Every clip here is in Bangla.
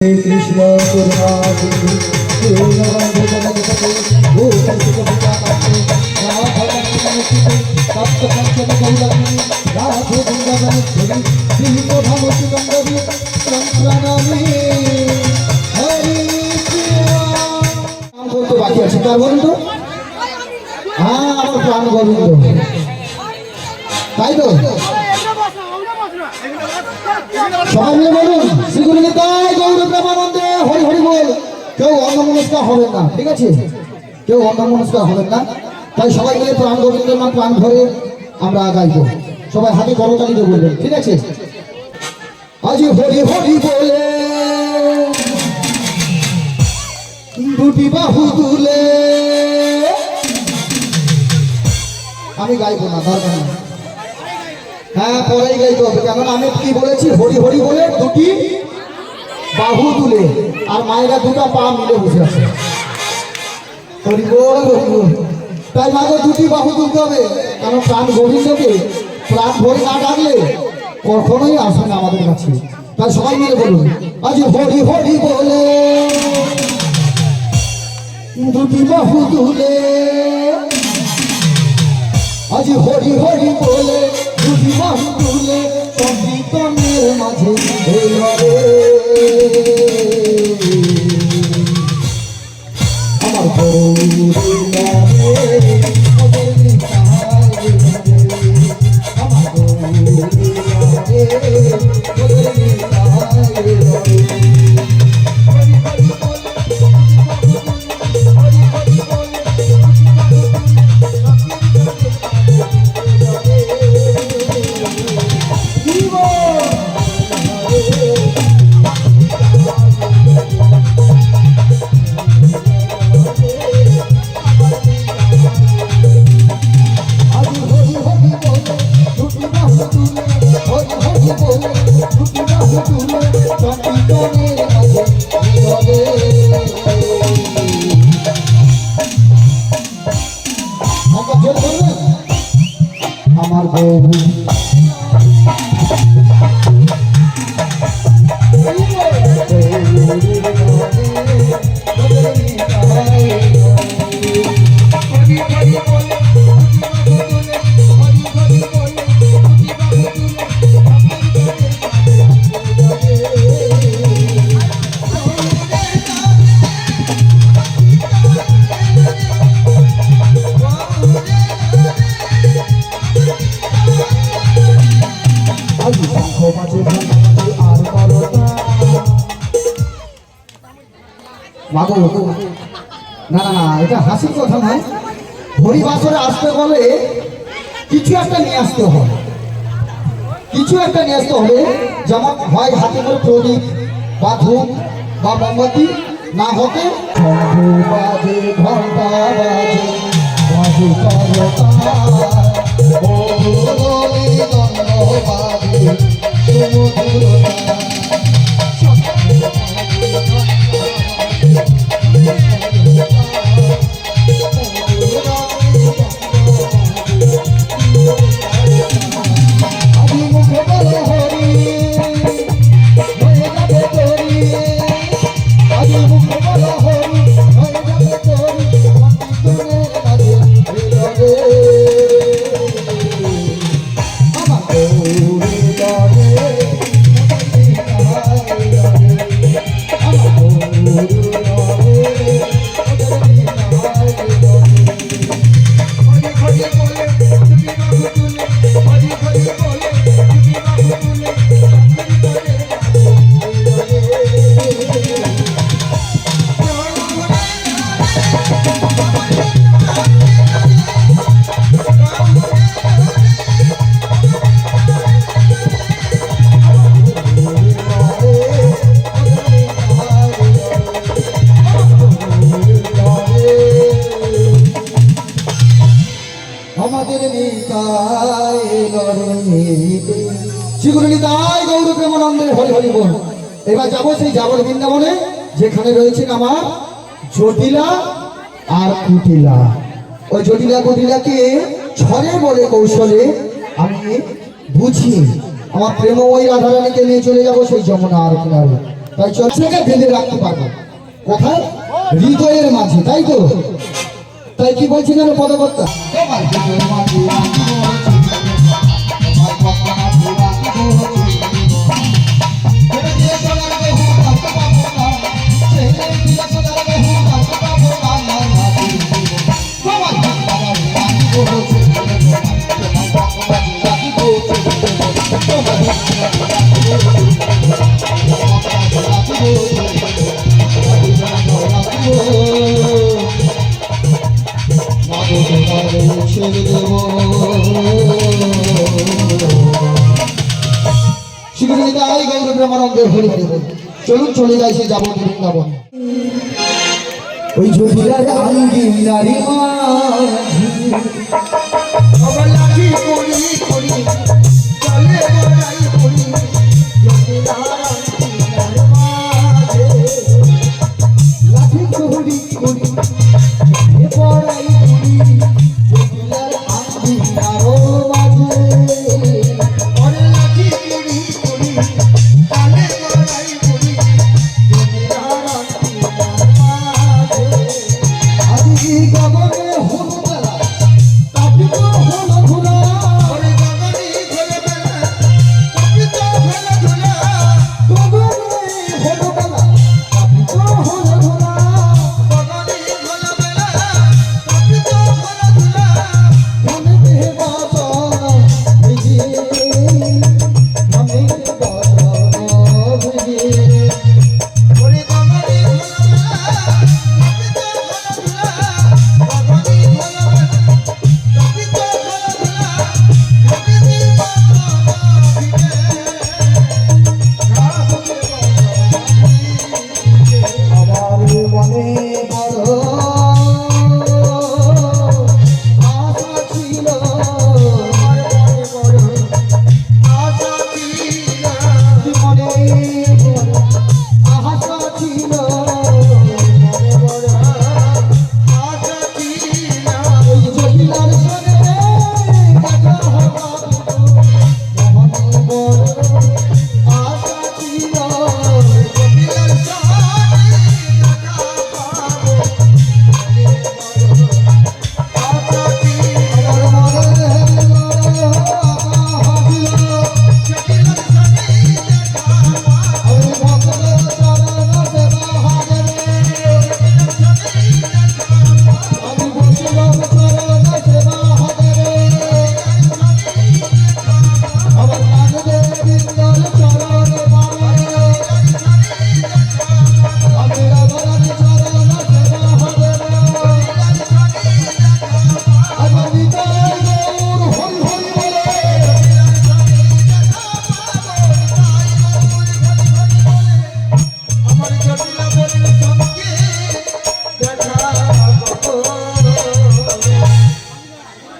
कृष्ण गुरुनाथ বাকি আছে কার বলুন তো? হ্যাঁ, আমার প্রাণ গোবিন্দ, তাই তো? সবাই মিলে বলুন শ্রীগুরু নিতাই গৌর প্রেমানন্দে হরি হরি বল। কেউ অন্যমনস্ক হবেন না, ঠিক আছে? কেউ অন্যমনস্ক হবেন না। তাই সবাই মিলে প্রাণ গোবিন্দের নাম প্রাণ ভরে আমরা গাইব। সবাই হাতে করতালি দিয়ে বলবেন, ঠিক আছে? আজ হরি হরি বলে দুটি বাহু তুলে, আমি গাইবো না, দরকার নেই। হ্যাঁ, পরেই গাইতে হবে, কারণ আমি কি বলেছি? হরি হরি বলে দুটি বাহু তুলে, আর মায়েরা দুটো পা মিলে বসে আছে। হরি বল হরি বল। তাই মাকে দুটি বাহু তুলতে হবে, কারণ প্রাণ গোবিন্দকে প্রাণ ভরে না ডাকলে কখনোই আসবে না আমাদের কাছে। তাই সবাই মিলে বলুন আজ হরি হরি বলে দুটি বাহু তুলে, আজ হরি হরি বলে দুটি বাহু তুলে, সংকীর্তনের মাঝে আমার না না না, এটা হাসির কথা নয়। হরিবাসরে আসতে বলে কিছু একটা নিয়ে আসতে হবে, কিছু একটা নিয়ে আসতে হবে। যেমন হয় হাতে করে প্রদীপ বা ধূপ বা মোমবাতি, না হতে বাজে ঘন্টা বাজে শ্রীগুরু নিতাই গৌর প্রেমানন্দে হরি হরি বল। এবার যাবো সেই যাবর বৃন্দাবনে, যেখানে রয়েছেন আমার জটিলা আর কুটিলা। ওই জটিলা কুটিলাকে ছড়ে বলে কৌশলে আমি বুঝিয়ে আমার প্রেমময়ী রাধারানীকে নিয়ে চলে যাবো সেই যমুনার কিনারে। তাই চলছেকে বেঁধে রাখতে পারবো কোথায় হৃদয়ের মাঝে, তাই তো? তাই কি বলছি যেন পদকর্তা, তোমার হৃদয়ের মাঝে চলুন চলে যাই সে যাবো বৃন্দাবন। ওই জটিলার আঙ্গি নারী লাঠি করি করি চলে বড়াই করি লাঠি করি করি বড়াই করি জটিলার আঙ্গি নারো মাঝে ওরে লাঠি করি করি চলে বড়াই করি জটিলার আঙ্গি নারো মাঝে আদি গগনে হলো বেলা তাপিত হলো ধুলা ওরে গগনে হলো বেলা তাপিত হলো ধুলা গগনে হলো বেলা তাপিত হলো ধুলা গগনে হলো বেলা তাপিত হলো ধুলা মনে দেহে বাবা ভিজে মনে বাবা ভিজে ওরে গগনে হলো বেলা তাপিত হলো ধুলা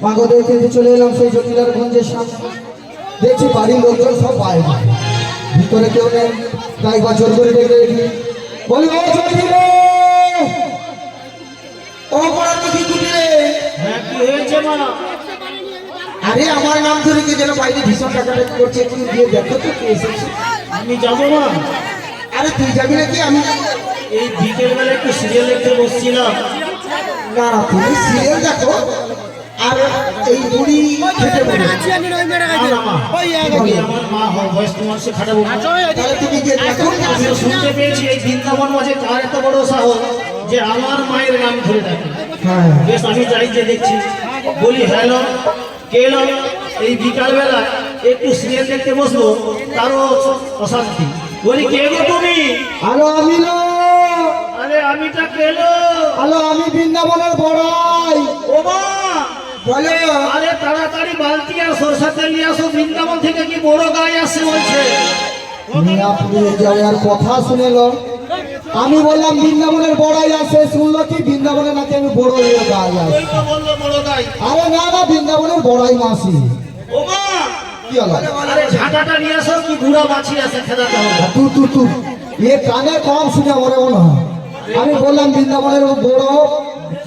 মাগো দেখে চলে এলাম সেই জটিলার গঞ্জের সামনে। দেখছি বাড়ির লোকজন সব বাইরে, ভিতরে কেউ নেই। তাই বা জোর করে ডেকে দেখি, বলি ও জটিলে, ও পড়া কি কুটিলে? হ্যাঁ, কি হয়েছে মা? আরে আমার নাম ধরে কে যেন বাইরে ভীষণ টাকাটাকি করছে, একটু গিয়ে দেখো তো কে এসেছে। আমি যাবো মা। আরে তুই যাবি নাকি? আমি এই বিকেল বেলা একটু সিরিয়াল দেখতে বসছিলাম। না না, তুমি সিরিয়াল দেখো আর এই বুড়ি খেতে বলো। না মা, আমি আমার মা হয় বয়স্ক মানুষে খাটাবো না। তাহলে তুমি গিয়ে দেখো। আমি তো শুনতে পেয়েছি এই বৃন্দাবন মাঝে কার এত বড় সাহস যে আমার মায়ের নাম ধরে ডাকে। হ্যাঁ বেশ, আমি যাই যে দেখছি। বলি হ্যালো, কে এলো? এই বিকাল বেলা একটু সিরিয়াল দেখতে বসবো, তারও অশান্তি। বলি কে গো তুমি? হ্যালো, আমি না। আরে আমিটা কেলো? হ্যালো, আমি বৃন্দাবনের বড়াই। ও মা, বলো। আরে তাড়াতাড়ি বালতি আর সরষা তেল নিয়ে আসো, বৃন্দাবন থেকে কি বড় গাই আসছে বলছে। মিয়াপুরে যাওয়ার কথা শুনেলো। আমি বললাম বৃন্দাবনের বড়াই আছে, শুনলো কি বৃন্দাবনে নাকি আমি বড় হয়ে গাই ওই আছে। তো বললো বড় গাই। আরে না না, বৃন্দাবনের বড়াই মাসি। ও মা, কি হলো? আরে ঝাঁটাটা নিয়ে আসো, কি বুড়া মাছি আছে খেদাতে হবে। তু এ কানে কম শুনে মনে মনে হয়। আমি বললাম বৃন্দাবনের বড়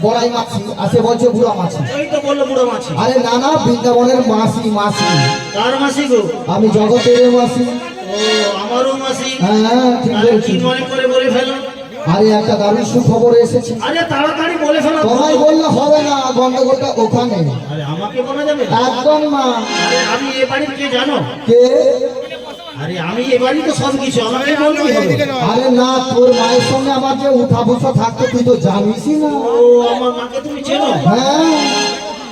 বড়াই মাছি আছে, বলছে বুড়া মাছি। ওই তো বললো বুড়ো মাছি। আরে না না, বৃন্দাবনের মাসি মাসি। কার মাসি গো? আমি জগতের মাসি। ও, আমারও মাসি। হ্যাঁ ঠিক আরে বলেছি। কি মনে করে বলে ফেলো? আরে একটা দারুণ সুখবর এসেছে। আরে তাড়াতাড়ি বলে ফেলো। তোমায় বললে হবে না, গন্ডগোলটা ওখানে। আরে আমাকে বলা যাবে না? একদম না। আরে আমি এ বাড়ির কে জানো? কে? আরে আমি এ বাড়ি তো সব কিছু, আমাকে বলতেই হবে। আরে না, তোর মায়ের সঙ্গে আমার যে উঠা বসা থাকতো তুই তো জানিসই না। ও আমার মাকে তুমি চেনো? হ্যাঁ।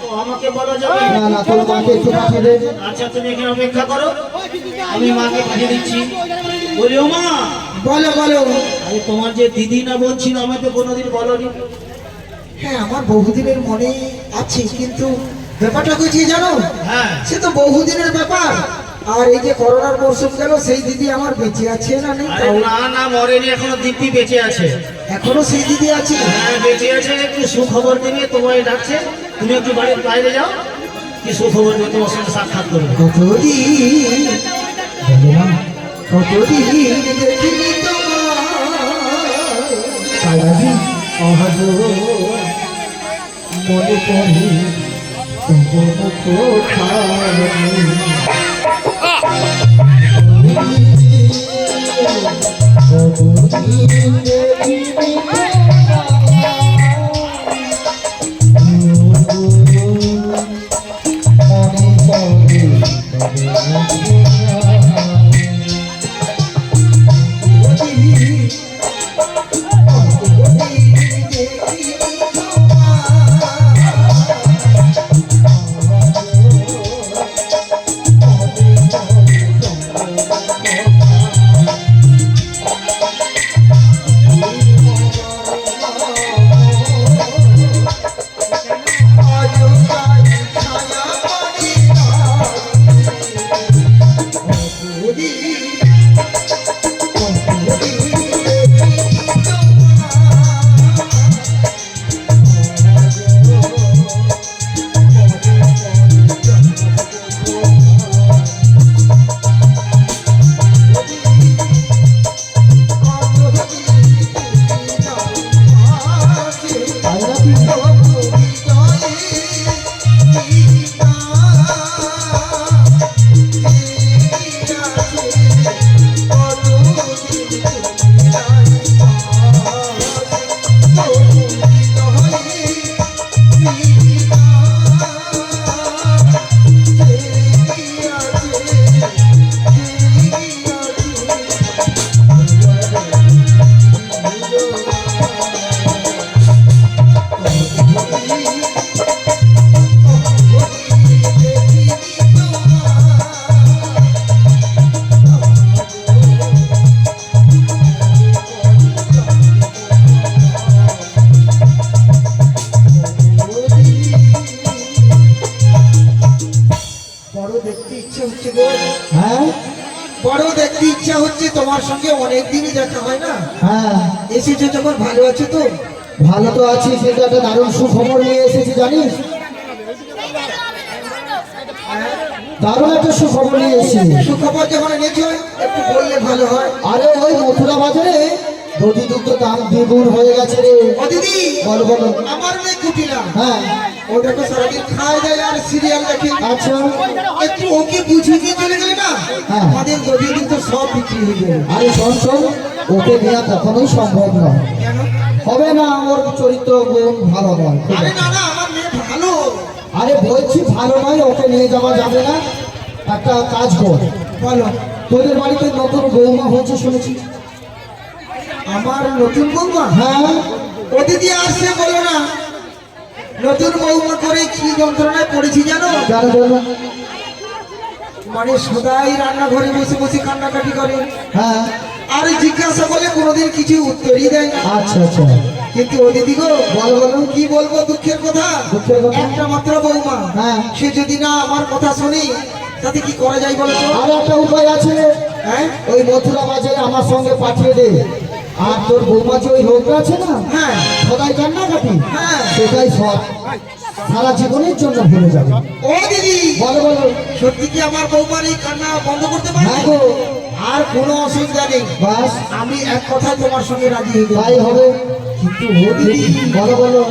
তো আমাকে বলা যাবে না না, তোর মাকে একটু পাঠিয়ে দে। আচ্ছা তুমি এখানে অপেক্ষা করো, আমি মাকে পাঠিয়ে দিচ্ছি। বলি ও মা। বলো বলো। আরে তোমার যে দিদি না বলছিল, আমাকে তো কোনোদিন বলোনি। হ্যাঁ আমার বহুদিনের মনে আছে, কিন্তু ব্যাপারটা কি জানো? হ্যাঁ সে তো বহুদিনের ব্যাপার। আর এই যে করোনার মরশুম গেল, সেই দিদি আমার বেঁচে আছে না নেই? আরে না না, মরেনি, এখনো দিব্যি বেঁচে আছে। এখনো সেই দিদি আছে? হ্যাঁ বেঁচে আছে। একটু সুখবর দেবে, তোমায় ডাকছে। তুমি একটু বাড়ির বাইরে যাও, কি সুখবর দেবে, তোমার সঙ্গে সাক্ষাৎ করবে। কতদিন কতদিন দেখিনি তোমার, সারাদিন আজ মনে পড়ে তোমার কতদিন দেখিনি হ্যাঁ বড় দেখতে ইচ্ছা হচ্ছে, তোমার সঙ্গে অনেকদিনই দেখা হয় না। হ্যাঁ, এসেছো যখন ভালো আছো তো? ভালো তো আছি, কিন্তু একটা দারুণ সুখবর নিয়ে এসেছি জানিস। দারুণ একটা সুখবর নিয়ে এসেছি। সুখবর যখন এনেছো একটু বললে ভালো হয়। আরে ওই মথুরা বাজারে দধি দুগ্ধ দাম দ্বিগুণ হয়ে গেছে রে। ও দিদি, বলো বলো। আমার মেয়ে কুটিলা, হ্যাঁ ও দেখো সারাদিন খায় দেয় আর সিরিয়াল দেখে। আচ্ছা, একটু ওকে বুঝিয়ে দিয়ে চলে গেলে না, হ্যাঁ। আমাদের দধি কিন্তু সব বিক্রি হয়ে যাবে। আরে শোন শোন, ওকে নেওয়া কখনোই সম্ভব নয়। কেন? হবে না, ওর চরিত্র গুণ ভালো নয়। আরে না না, আমার মেয়ে ভালো। আরে বলছি ভালো নয়, ওকে নিয়ে যাওয়া যাবে না। একটা কাজ কর, বলো। তোদের বাড়িতে নতুন বৌমা হয়েছে শুনেছি। আমার নতুন বৌমা? হ্যাঁ, ও দিদি আসছে বলো না, নতুন বৌমা করে কি যন্ত্রণায় পড়েছি জানো? কেন বলবো? মানে সদাই রান্নাঘরে বসে বসে কান্নাকাটি করে, হ্যাঁ, আর জিজ্ঞাসা করলে কোনোদিন কিছু উত্তরই দেয় না। আচ্ছা আচ্ছা, কিন্তু ও দিদি গো, বলো বলো। কি বলবো দুঃখের কথা, দুঃখের কথা? একটা মাত্র বৌমা, হ্যাঁ। সে যদি না আমার কথা শুনি তাতে কি করা যায় বলো তো? আর একটা উপায় আছে, হ্যাঁ ওই মথুরা বাজারে আমার সঙ্গে পাঠিয়ে দে। আর তোর বৌমা যে ওই রোগটা আছে না, হ্যাঁ সদাই কান্নাকাটি, হ্যাঁ। সেটাই সব সারা জীবনের জন্য ভুলে যাবে। ও দিদি, বলো বলো। সত্যি কি আমার বৌমার এই কান্না বন্ধ করতে পারবে? হ্যাঁ গো, আর কোনো অসুবিধা নেই, বাস আমি এক কথায় তোমার সঙ্গে রাজি হয়ে তাই যাই। হবে। কিন্তু ও দিদি, বলো বলো।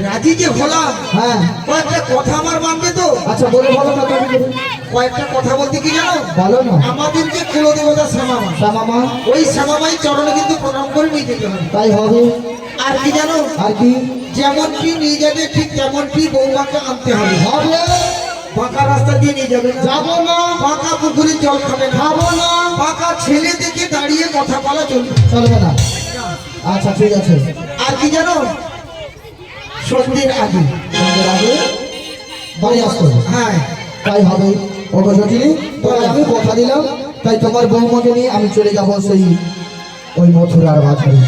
রাজি যে হলাম, হ্যাঁ কয়েকটা কথা আমার মানবে তো? আচ্ছা বলে বলো না তুমি। কয়েকটা কথা বলতে কি জানো, বলো না। আমাদের যে কুলদেবতা শ্যামামা, শ্যামামা, ওই শ্যামামাই চরণে কিন্তু প্রণাম করে নিয়ে যেতে হবে। তাই হবে। আর কি জানো, আর কি যেমনটি নিয়ে যাবে ঠিক তেমনটি বৌমাকে আনতে হবে। হবে? পাকা রাস্তা দিয়ে নিয়ে যাবে না, যাবো না, পাকা পুকুরে জল খাবে না, খাবো না, পাকা ছেলে দেখে দাঁড়িয়ে কথা বলা চলবে চলবে না। আচ্ছা ঠিক আছে। আর কি জানো, সন্ধ্যের আগে, সন্ধ্যের আগে বাড়ি আসতে হবে। হ্যাঁ তাই হবে। ওগো জটিলি, তোমায় আমি কথা দিলাম, তাই তোমার বৌমাকে নিয়ে আমি চলে যাব সেই ওই মথুরার বাজারে।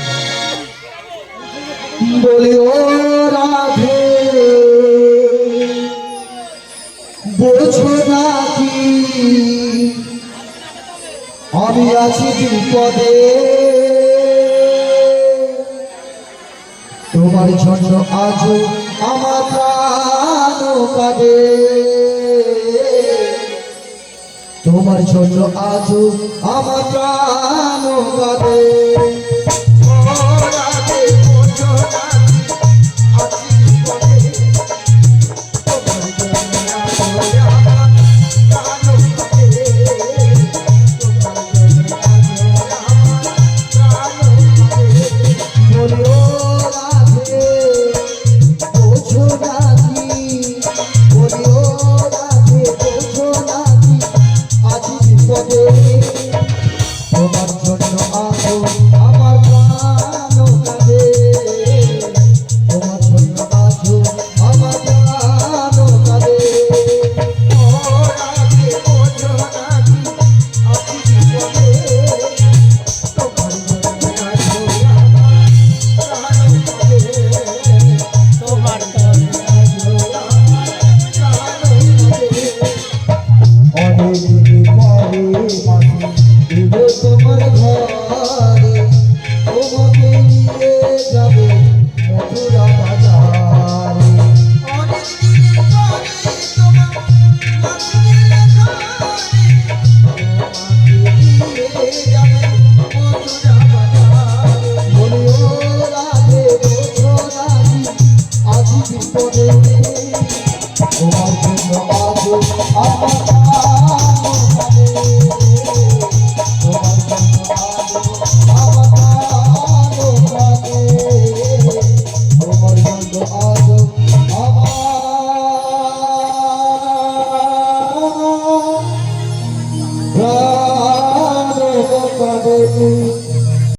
বলি ও রাধে, বোঝো নাকি আমি আছি বিপদে, তোমার জন্য আজ আমার প্রাণ কাঁদে, তোমার জন্য আজ আমার প্রাণ কাঁদে। ও রাধে, বোঝো নাকি আছি বিপদে, তোমার জন্য আজ আমার প্রাণ কাঁদে, তোমার জন্য আজ আমার প্রাণ কাঁদে। বলি ও রাধে, বোঝো নাকি, বলি ও রাধে, বোঝো নাকি আছি বিপদে, তোমার জন্য আজও আমার প্রাণ কাঁদে, তোমার জন্য আজও আমার প্রাণ কাঁদে। ও রাধে, বোঝো নাকি আছি বিপদে, তোমার জন্য আজও আমার প্রাণ কাঁদে, তোমার জন্য আজও আমার প্রাণ কাঁদে। অনেকদিন পরে মাঝে এলো তোমার ঘরে, তোমাকে নিয়ে যাবে মথুরা বাজারে। অনেকদিন পরে তোমার মাঝে এলো ঘরে, তোমাকে নিয়ে যাবে মথুরা বাজারে। বলি ও রাধে, বোঝো নাকি আছি বিপদে, তোমার জন্য আজ আমার প্রাণ কাঁদে, তোমার জন্য আজ আমার প্রাণ কাঁদে, তোমার জন্য আজ